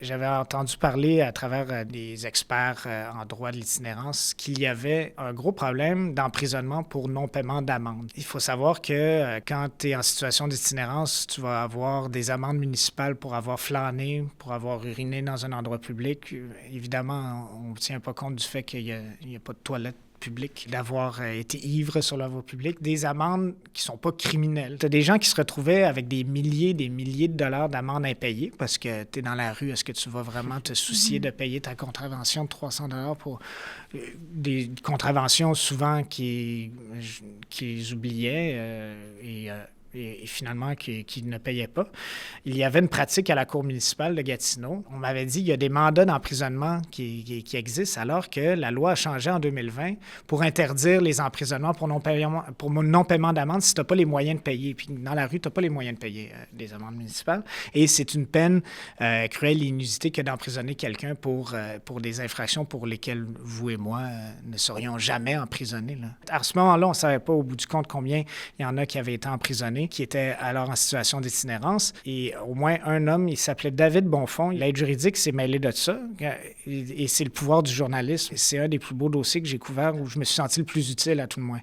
J'avais entendu parler à travers des experts en droit de l'itinérance qu'il y avait un gros problème d'emprisonnement pour non-paiement d'amende. Il faut savoir que quand tu es en situation d'itinérance, tu vas avoir des amendes municipales pour avoir flâné, pour avoir uriné dans un endroit public. Évidemment, on ne tient pas compte du fait qu'il n'y a pas de toilette public, d'avoir été ivre sur la voie publique, des amendes qui sont pas criminelles. Tu as des gens qui se retrouvaient avec des milliers de dollars d'amendes impayées parce que tu es dans la rue. Est-ce que tu vas vraiment te soucier de payer ta contravention de 300 dollars pour des contraventions souvent qu'ils oubliaient et finalement qui ne payaient pas. Il y avait une pratique à la cour municipale de Gatineau. On m'avait dit qu'il y a des mandats d'emprisonnement qui existent alors que la loi a changé en 2020 pour interdire les emprisonnements pour non-paiement d'amende si tu n'as pas les moyens de payer. Puis dans la rue, tu n'as pas les moyens de payer des amendes municipales. Et c'est une peine cruelle et inusitée que d'emprisonner quelqu'un pour des infractions pour lesquelles vous et moi ne serions jamais emprisonnés. Là. À ce moment-là, on ne savait pas au bout du compte combien il y en a qui avaient été emprisonnés, qui étaient alors en situation d'itinérance. Et au moins un homme, il s'appelait David Bonfond. L'aide juridique s'est mêlé de ça. Et c'est le pouvoir du journalisme. C'est un des plus beaux dossiers que j'ai couverts où je me suis senti le plus utile à tout le moins.